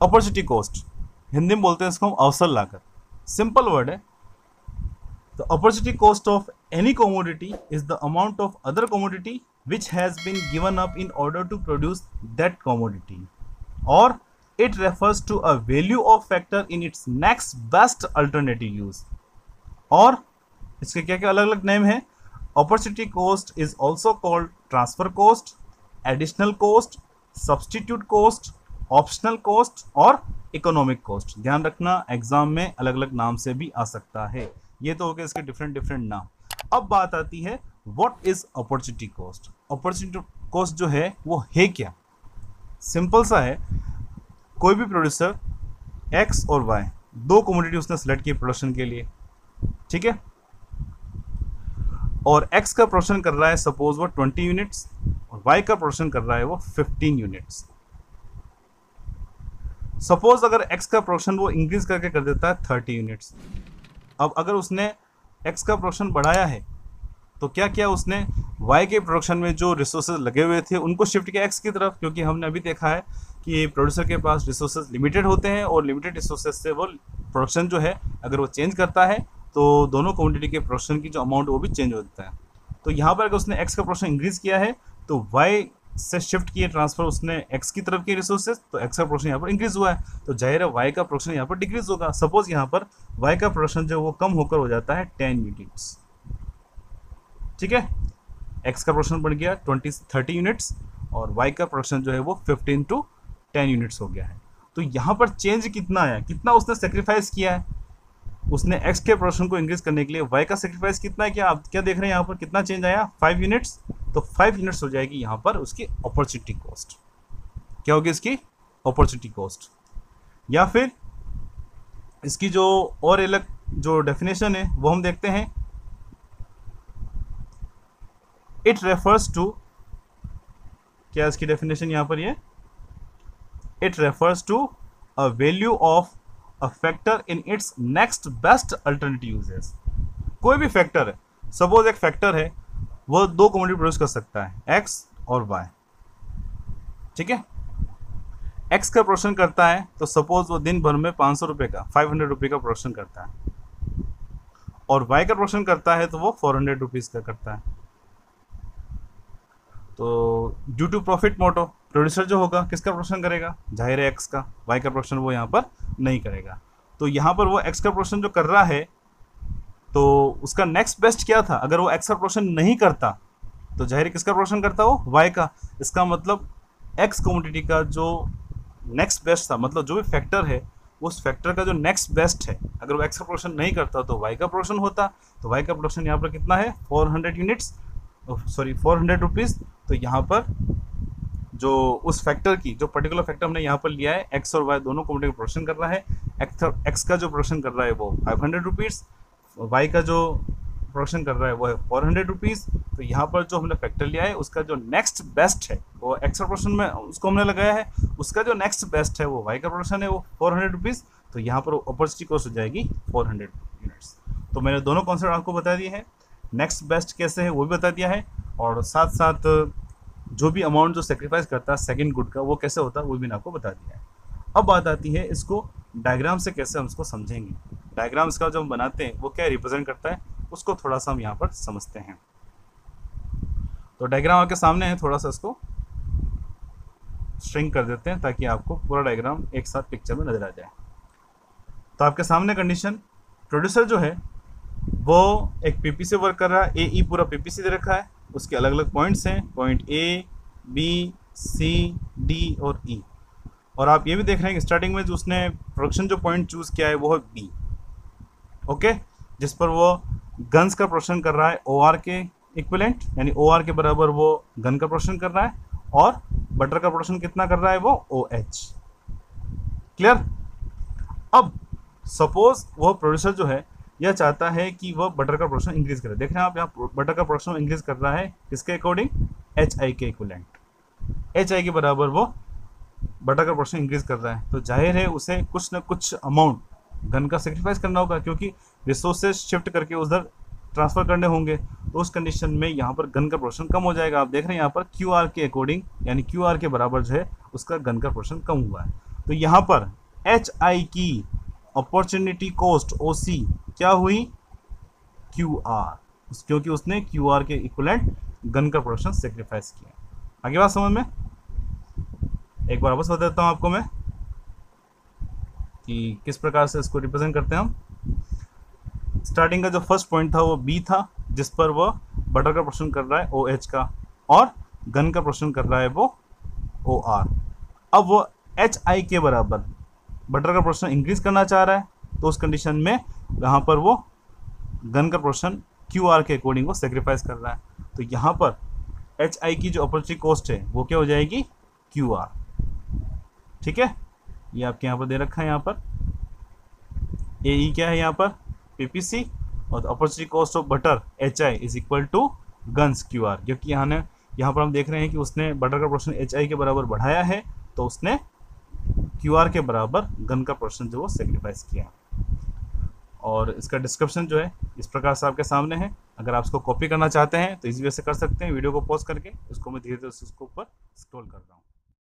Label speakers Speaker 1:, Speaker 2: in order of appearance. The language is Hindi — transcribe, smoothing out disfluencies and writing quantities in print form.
Speaker 1: अपॉर्चुनिटी कॉस्ट, हिंदी में बोलते हैं इसको हम अवसर लागत, सिंपल वर्ड है। The opportunity cost of any commodity is the amount of other commodity which has been given up in order to produce that commodity, or it refers to a value of factor in its next best alternative use। और इसके क्या क्या अलग अलग नेम है। Opportunity cost is also called transfer cost, additional cost, substitute cost, optional cost और इकोनॉमिक कॉस्ट। ध्यान रखना एग्जाम में अलग अलग नाम से भी आ सकता है। ये तो हो गए इसके डिफरेंट डिफरेंट नाम। अब बात आती है what is opportunity cost. Opportunity cost जो है वो है क्या, सिंपल सा है। कोई भी प्रोड्यूसर एक्स और वाई दो कमोडिटी उसने सेलेक्ट की प्रोडक्शन के लिए, ठीक है, और एक्स का प्रोडक्शन कर रहा है सपोज वो 20 यूनिट्स और वाई का प्रोडक्शन कर रहा है वो 15 यूनिट्स। सपोज अगर एक्स का प्रोडक्शन वो इंक्रीज करके कर देता है 30 यूनिट्स। अब अगर उसने एक्स का प्रोडक्शन बढ़ाया है तो क्या किया उसने, वाई के प्रोडक्शन में जो रिसोर्सेज लगे हुए थे उनको शिफ्ट किया एक्स की तरफ, क्योंकि हमने अभी देखा है कि प्रोड्यूसर के पास रिसोर्सेज लिमिटेड होते हैं और लिमिटेड रिसोर्सेज से वो प्रोडक्शन जो है अगर वो चेंज करता है तो दोनों कम्युनिटी के प्रोडक्शन की जो अमाउंट वो भी चेंज हो जाता है। तो यहाँ पर अगर उसने एक्स का प्रोडक्शन इंक्रीज किया है तो वाई से शिफ्ट किए ट्रांसफर उसने एक्स की तरफ के रिसोर्सेज, तो एक्स का प्रोडक्शन यहाँ पर इंक्रीज हुआ है, तो जाहिर है वाई का प्रोडक्शन यहाँ पर डिक्रीज होगा। सपोज यहाँ पर वाई का प्रोडक्शन जो वो कम होकर हो जाता है 10 यूनिट्स, ठीक है, एक्स का प्रोडक्शन बढ़ गया 30 यूनिट्स और वाई का प्रोडक्शन जो है वो 15 to 10 यूनिट्स हो गया है। तो यहाँ पर चेंज कितना आया, कितना उसने सेक्रीफाइस किया है, उसने एक्स के प्रोडक्शन को इंक्रीज करने के लिए वाई का सेक्रीफाइस कितना है, क्या आप क्या देख रहे हैं यहाँ पर कितना चेंज आया 5 यूनिट्स, तो 5 यूनिट्स हो जाएगी यहाँ पर उसकी अपॉर्चुनिटी कॉस्ट। क्या होगी इसकी अपॉर्चुनिटी कॉस्ट। या फिर इसकी जो और अलग जो डेफिनेशन है वो हम देखते हैं, इट रेफर्स टू, क्या इसकी डेफिनेशन यहाँ पर ये, it refers to a value of a factor in its next best alternative uses. कोई भी फैक्टर है, सपोज एक फैक्टर है वो दो कमोडिटी प्रोड्यूस कर सकता है एक्स और वाई, ठीक है, एक्स का प्रोडक्शन करता है तो सपोज वो दिन भर में 500 रुपये का 500 रुपये का प्रोडक्शन करता है, और वाई का प्रोडक्शन करता है तो वो 400 रुपीज़ का करता है। तो due to profit motto producer जो होगा किसका प्रोडक्शन करेगा, जाहिर है एक्स का, वाई का प्रोडक्शन वो यहाँ पर नहीं करेगा। तो यहाँ पर वो एक्स का प्रोडक्शन जो कर रहा है तो उसका नेक्स्ट बेस्ट क्या था, अगर वो एक्स का प्रोडक्शन नहीं करता तो जाहिर है किसका प्रोडक्शन करता वो वाई का। इसका मतलब एक्स कमोडिटी का जो नेक्स्ट बेस्ट था, मतलब जो भी फैक्टर है उस फैक्टर का जो नेक्स्ट बेस्ट है, अगर वो एक्स का प्रोडक्शन नहीं करता तो वाई का प्रोडक्शन होता। तो वाई का प्रोडक्शन यहाँ पर कितना है 400 यूनिट्स, सॉरी 400 रुपीज़। तो यहाँ पर जो उस फैक्टर की जो पर्टिकुलर फैक्टर हमने यहाँ पर लिया है एक्स और वाई दोनों कमोडिटी का प्रोडक्शन कर रहा है, एक्स का जो प्रोडक्शन कर रहा है वो 500 रुपीज़, वाई का जो प्रोडक्शन कर रहा है वो है 400 रुपीज़। तो यहाँ पर जो हमने फैक्टर लिया है उसका जो नेक्स्ट बेस्ट है वो एक्स का प्रोडक्शन में उसको हमने लगाया है, उसका जो नेक्स्ट बेस्ट है वो वाई का प्रोडक्शन है वो 400 रुपीज़। तो यहाँ पर अपॉर्चुनिटी कॉस्ट हो जाएगी 400 यूनिट्स। तो मैंने दोनों कॉन्सेप्ट आपको बता दिए हैं, नेक्स्ट बेस्ट कैसे है वो भी बता दिया है, और साथ साथ जो भी अमाउंट जो सेक्रीफाइस करता है सेकंड गुड का वो कैसे होता है वो भी मैंने आपको बता दिया है। अब बात आती है इसको डायग्राम से कैसे हम इसको समझेंगे। डायग्राम इसका जो हम बनाते हैं वो क्या रिप्रेजेंट करता है उसको थोड़ा सा हम यहाँ पर समझते हैं। तो डायग्राम आपके सामने है, थोड़ा सा इसको श्रिंक कर देते हैं ताकि आपको पूरा डायग्राम एक साथ पिक्चर में नजर आ जाए। तो आपके सामने कंडीशन, प्रोड्यूसर जो है वो एक पीपी से वर्क कर रहा है, ए पूरा पीपीसी दे रखा है, उसके अलग अलग पॉइंट्स हैं, point A B C D और ई। और आप ये भी देख रहे हैं कि स्टार्टिंग में जो उसने प्रोडक्शन जो पॉइंट चूज़ किया है वो है बी, ओके, जिस पर वो गन्स का प्रोडक्शन कर रहा है ओआर के इक्विवेलेंट, यानी ओआर के बराबर वो गन का प्रोडक्शन कर रहा है, और बटर का प्रोडक्शन कितना कर रहा है वो OH। क्लियर। अब सपोज वो प्रोड्यूसर जो है यह चाहता है कि वह बटर का प्रोडक्शन इंक्रीज करे। देख रहे हैं आप यहाँ बटर का प्रोडक्शन इंक्रीज कर रहा है किसके अकॉर्डिंग, HI के इक्विवेलेंट, HI के बराबर वो बटर का प्रोडक्शन इंक्रीज कर रहा है। तो जाहिर है उसे कुछ ना कुछ अमाउंट गन का सेक्रीफाइस करना होगा, क्योंकि रिसोर्सेज शिफ्ट करके उधर ट्रांसफर करने होंगे। तो उस कंडीशन में यहाँ पर गन का प्रोडक्शन कम हो जाएगा। आप देख रहे हैं यहाँ पर QR के अकॉर्डिंग, यानी QR के बराबर जो है उसका गन का प्रोडक्शन कम हुआ है। तो यहाँ पर HI की अपॉर्चुनिटी कॉस्ट OC क्या हुई, QR, क्योंकि उसने QR के इक्विवेलेंट गन का प्रोडक्शन सेक्रीफाइस किया। आगे बात समझ में? एक बार वापस बता देता हूँ आपको मैं कि किस प्रकार से इसको रिप्रेजेंट करते हैं हम। स्टार्टिंग का जो फर्स्ट पॉइंट था वो B था, जिस पर वो बटर का प्रोडक्शन कर रहा है OH का, और गन का प्रोडक्शन कर रहा है वो OR। अब वो HI के बराबर बटर का प्रोडक्शन इंक्रीज करना चाह रहा है, तो उस कंडीशन में यहाँ पर वो गन का प्रोडक्शन QR के अकॉर्डिंग वो सेक्रीफाइस कर रहा है। तो यहाँ पर HI की जो अपॉर्चुनिटी कॉस्ट है वो क्या हो जाएगी, QR। ठीक है, ये आपके यहाँ पर दे रखा है, यहाँ पर AE क्या है, यहाँ पर PPC, और opportunity cost of butter HI is equal to guns QR, क्योंकि यहाँ पर हम देख रहे हैं कि उसने बटर का प्रोडक्शन HI के बराबर बढ़ाया है, तो उसने QR के बराबर गन का प्रोडक्शन जो वो सेक्रीफाइस किया। और इसका डिस्क्रिप्शन जो है इस प्रकार से आपके सामने है। अगर आप इसको कॉपी करना चाहते हैं तो इसी वे से कर सकते हैं। वीडियो को पॉज करके इसको मैं धीरे धीरे उसके ऊपर स्क्रॉल कर रहा हूँ।